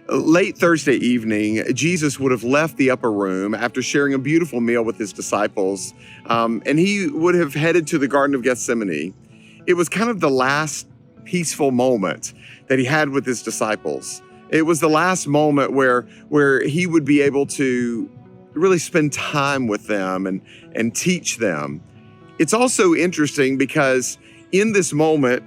Late Thursday evening, Jesus would have left the upper room after sharing a beautiful meal with his disciples, and he would have headed to the Garden of Gethsemane. It was kind of the last peaceful moment that he had with his disciples. It was the last moment where he would be able to really spend time with them and teach them. It's also interesting because in this moment,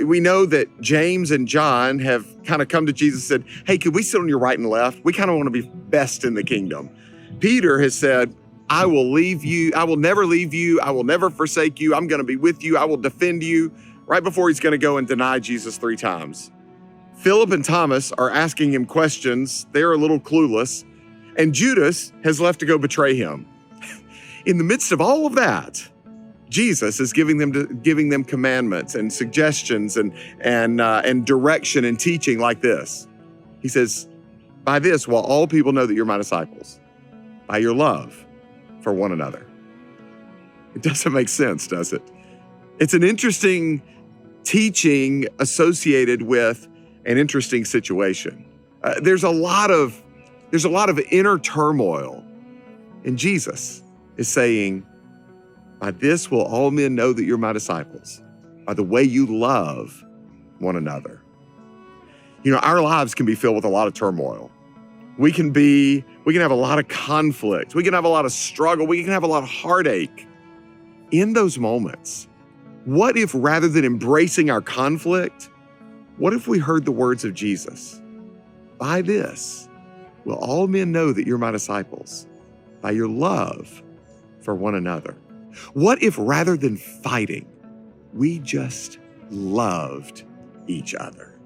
we know that James and John have kind of come to Jesus and said, hey, could we sit on your right and left? We kind of want to be best in the kingdom. Peter has said, I will leave you. I will never leave you. I will never forsake you. I'm going to be with you. I will defend you. Right before he's going to go and deny Jesus 3 times. Philip and Thomas are asking him questions. They're a little clueless. And Judas has left to go betray him. In the midst of all of that, Jesus is giving them commandments and suggestions and direction and teaching like this. He says, by this will all people know that you're my disciples, by your love for one another. It doesn't make sense, does it? It's an interesting teaching associated with an interesting situation. There's a lot of inner turmoil, and Jesus is saying, by this will all men know that you're my disciples, by the way you love one another. You know, our lives can be filled with a lot of turmoil. We can have a lot of conflict. We can have a lot of struggle. We can have a lot of heartache. In those moments, what if rather than embracing our conflict, what if we heard the words of Jesus? By this will all men know that you're my disciples, by your love for one another. What if rather than fighting, we just loved each other?